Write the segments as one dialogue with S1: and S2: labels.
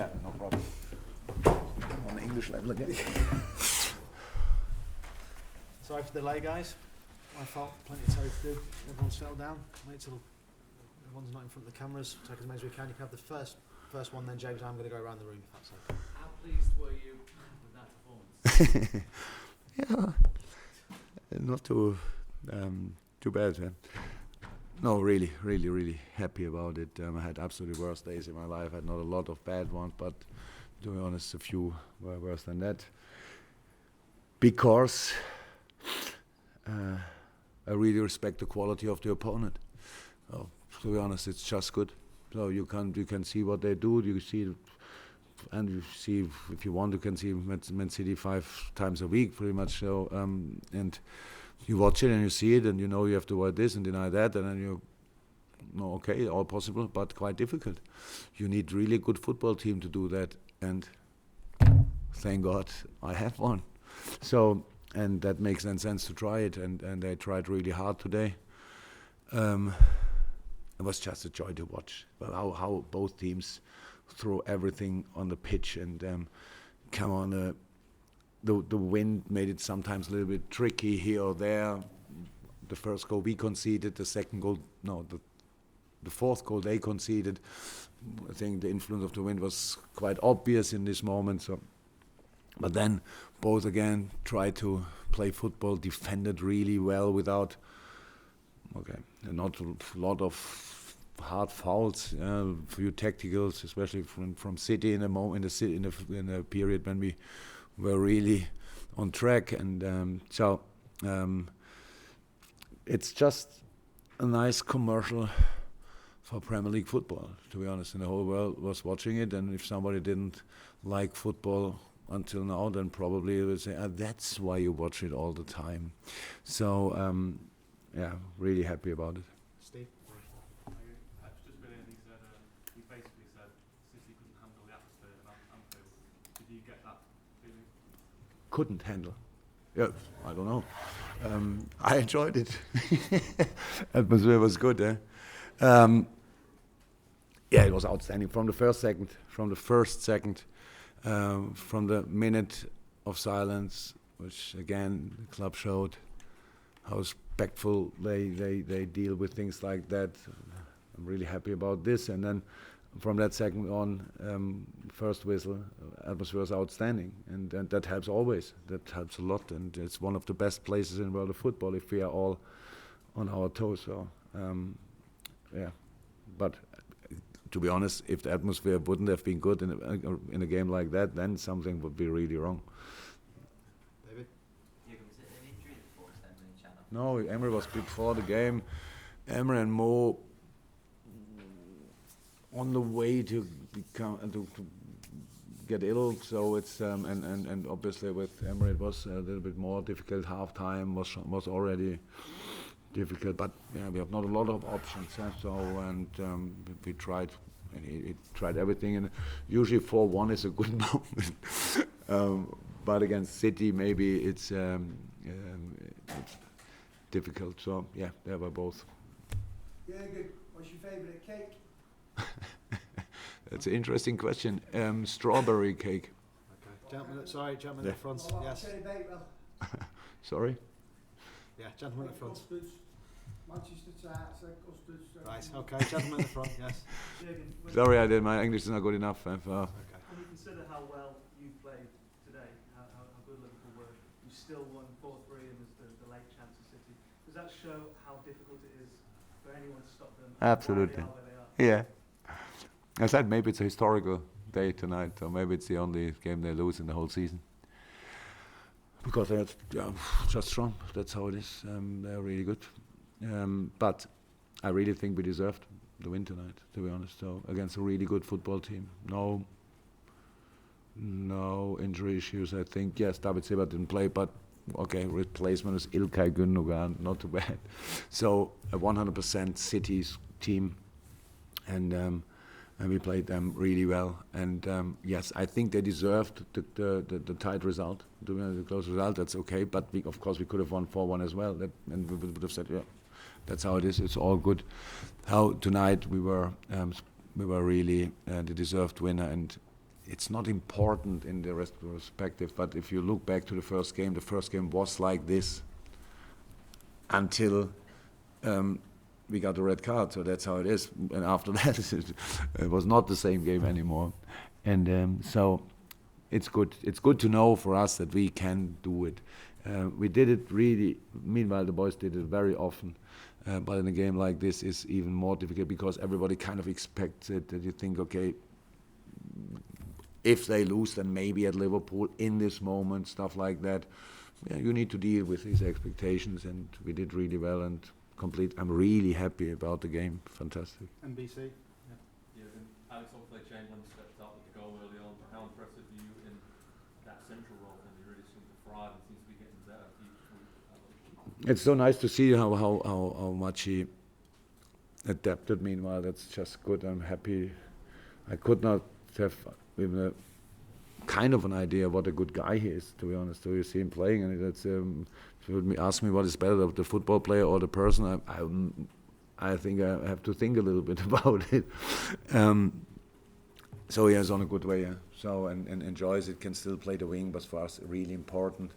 S1: Yeah, no problem. On the English level again.
S2: Sorry for the delay, guys. My fault. Plenty of toast to do. Everyone's settled down. Wait till everyone's not in front of the cameras. Take as many as we can. You can have the first one, then James. I'm going to go around the room if that's okay.
S3: How pleased were you with that performance?
S1: Yeah, not too bad. No, really happy about it. I had absolutely worst days in my life. I had not a lot of bad ones, but to be honest, a few were worse than that. Because I really respect the quality of the opponent. So, to be honest, it's just good. So you can see what they do. You see, and you see if you want, you can see Man City 5 times a week, pretty much. So and you watch it and you see it, and you know you have to avoid this and deny that, and then you know, okay, all possible, but quite difficult. You need really good football team to do that, and thank God I have one. So, and that makes then sense to try it, and they tried really hard today. It was just a joy to watch. Well, how both teams throw everything on the pitch, and come on. The wind made it sometimes a little bit tricky here or there. The first goal we conceded, the fourth goal they conceded. I think the influence of the wind was quite obvious in this moment. So, but then both again tried to play football, defended really well without, not a lot of hard fouls, a few tacticals, especially from City in a period when we were really on track, and it's just a nice commercial for Premier League football, to be honest. And the whole world was watching it, and if somebody didn't like football until now, then probably they would say, that's why you watch it all the time. So, really happy about it.
S2: Steve?
S4: Just brilliant. He basically said City couldn't handle the atmosphere at Anfield. Did you get that feeling?
S1: Couldn't handle. Yeah, I don't know. I enjoyed it. Atmosphere was good, eh? It was outstanding from the first second, from the minute of silence, which again the club showed how respectful they deal with things like that. I'm really happy about this, and then from that second on, first whistle, atmosphere was outstanding, and that helps always. That helps a lot, and it's one of the best places in the world of football if we are all on our toes. So, but to be honest, if the atmosphere wouldn't have been good in a game like that, then something would be really wrong.
S2: David?
S3: Jurgen, was it an injury that forced them in channel?
S1: No, Emery was before the game. Emery and Mo on the way to get ill, so it's and obviously with Emery it was a little bit more difficult. Half time was already difficult, but we have not a lot of options. So we tried, and he tried everything, and usually 4-1 is a good moment. But against City, maybe it's difficult. So they were both.
S5: Jurgen, what's your favourite cake?
S1: That's an interesting question. Strawberry cake.
S2: Okay. Gentleman at the front.
S5: Well,
S2: Yes.
S5: cherry bakewell.
S1: Sorry?
S2: Yeah, gentleman at the front.
S5: Custards, Manchester tarts, custards.
S2: Right, okay, gentleman at the front, yes.
S4: Jurgen,
S1: Sorry, my English is not good enough.
S2: Okay.
S4: when you consider how well you played today, how good Liverpool were, you still won 4-3 and there's the late chance of City. Does that show how difficult it is for anyone to stop them?
S1: Absolutely.
S4: Why they are where they are?
S1: Yeah. I said maybe it's a historical day tonight, or maybe it's the only game they lose in the whole season. Because they're just strong. That's how it is. They're really good. But I really think we deserved the win tonight, to be honest. So against a really good football team. No injury issues, I think. Yes, David Silva didn't play, but okay, replacement is İlkay Gündoğan, not too bad. So a 100% City's team, and we played them really well. And yes, I think they deserved the tight result, the close result. That's okay, but of course we could have won 4-1 as well. And we would have said, yeah, that's how it is. It's all good. How tonight we were really the deserved winner, and it's not important in the retrospective, but if you look back to the first game was like this until we got a red card, so that's how it is. And after that, it was not the same game anymore. And so it's good. It's good to know for us that we can do it. We did it really. Meanwhile, the boys did it very often. But in a game like this, it's even more difficult because everybody kind of expects it. That you think, okay, if they lose, then maybe at Liverpool in this moment, stuff like that. Yeah, you need to deal with these expectations, and we did really well and complete. I'm really happy about the game. Fantastic.
S2: NBC.
S3: Jurgen, Alex Oxlade-Chamberlain stepped up with the goal early on. How impressive are you in that central role? And he really seems to thrive and seems to be getting better each week.
S1: It's so nice to see how much he adapted. Meanwhile, that's just good. I'm happy. I could not have even a kind of an idea what a good guy he is, to be honest. So you see him playing, and that's if you would ask me what is better, the football player or the person, I think I have to think a little bit about it. So he is on a good way, yeah. So and enjoys it, can still play the wing, but for us really important.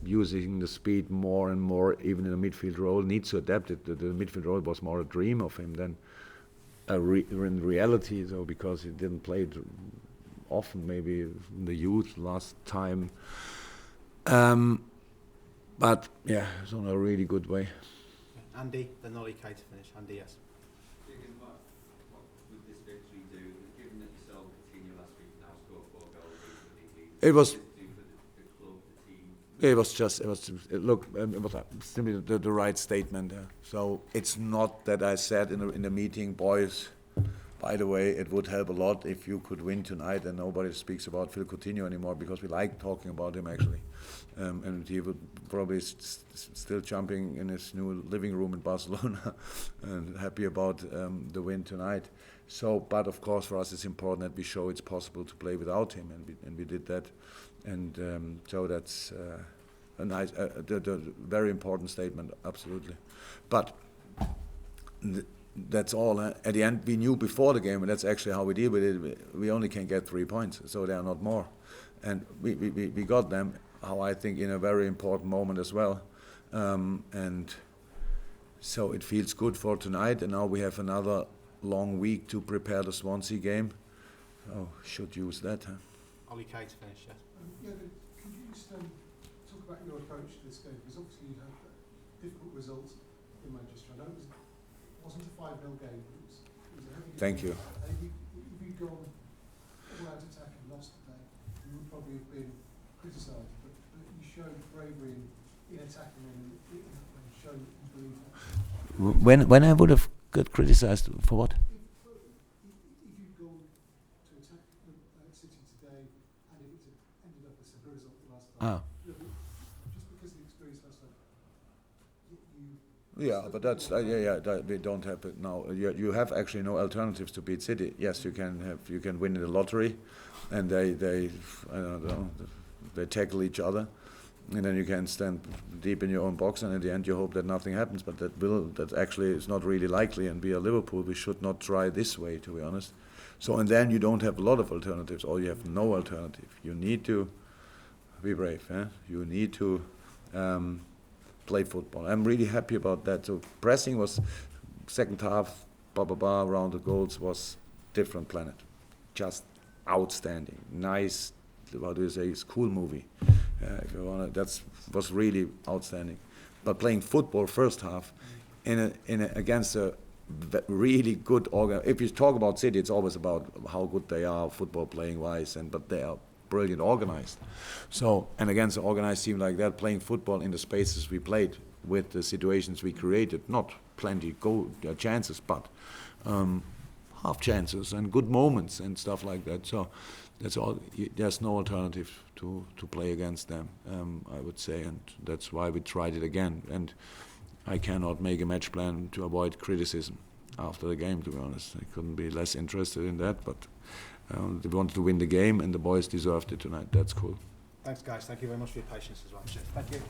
S1: Using the speed more and more, even in the midfield role, needs to adapt it. The midfield role was more a dream of him than in reality, though, because he didn't play it often, maybe in the youth last time. But yeah, it's on a really good way.
S2: Andy, then Ollie Kay to finish. Andy, yes.
S6: Jurgen, what would this victory do? Given that you saw Coutinho last week now score 4 goals in the league,
S1: It was.
S6: what did it do for the club, the team?
S1: It was simply the right statement. So it's not that I said in the meeting, boys, by the way, it would help a lot if you could win tonight, and nobody speaks about Phil Coutinho anymore because we like talking about him actually. And he would probably still jumping in his new living room in Barcelona and happy about the win tonight. So, but of course for us it's important that we show it's possible to play without him, and we did that. And so that's a nice, the very important statement, absolutely. But that's all. At the end, we knew before the game, and that's actually how we deal with it. We only can get 3 points, so they are not more. And we got them, how I think, in a very important moment as well. And so it feels good for tonight, and now we have another long week to prepare the Swansea game. Oh, should use that, huh?
S2: Ollie Kay to finish, yes.
S5: Yeah, but could you just talk about your approach to this game? Because obviously you had difficult results in Manchester. I know it wasn't a 5-0 game, but it was a heavy game.
S1: Thank you.
S5: If you'd gone all out attack and lost today, you would probably have been criticised. But you showed bravery in attacking and showed that you believe that.
S1: When I would have got criticised for what?
S5: If you'd gone to attack City today and if it had ended up a similar result the last time, just because of the experience last time,
S1: Yeah, but that's we don't have it now. You have actually no alternatives to beat City. Yes, you can win in the lottery, and they I don't know, they tackle each other, and then you can stand deep in your own box, and at the end you hope that nothing happens. But that actually is not really likely. And we are Liverpool. We should not try this way, to be honest. So and then you don't have a lot of alternatives, or you have no alternative. You need to be brave. You need to. Play football. I'm really happy about that. So pressing was second half, around the goals was different planet. Just outstanding. Nice, how do you say, school movie. If you want to, that was really outstanding. But playing football first half against a really good if you talk about City, it's always about how good they are football playing wise, but they are brilliant organized. So, and against an organized team like that, playing football in the spaces we played with the situations we created, not plenty goal chances, but half chances and good moments and stuff like that. So that's all. There's no alternative to play against them, I would say, and that's why we tried it again. And I cannot make a match plan to avoid criticism after the game, to be honest. I couldn't be less interested in that, but they wanted to win the game, and the boys deserved it tonight. That's cool.
S2: Thanks, guys. Thank you very much for your patience as well. Cheers. Thank you.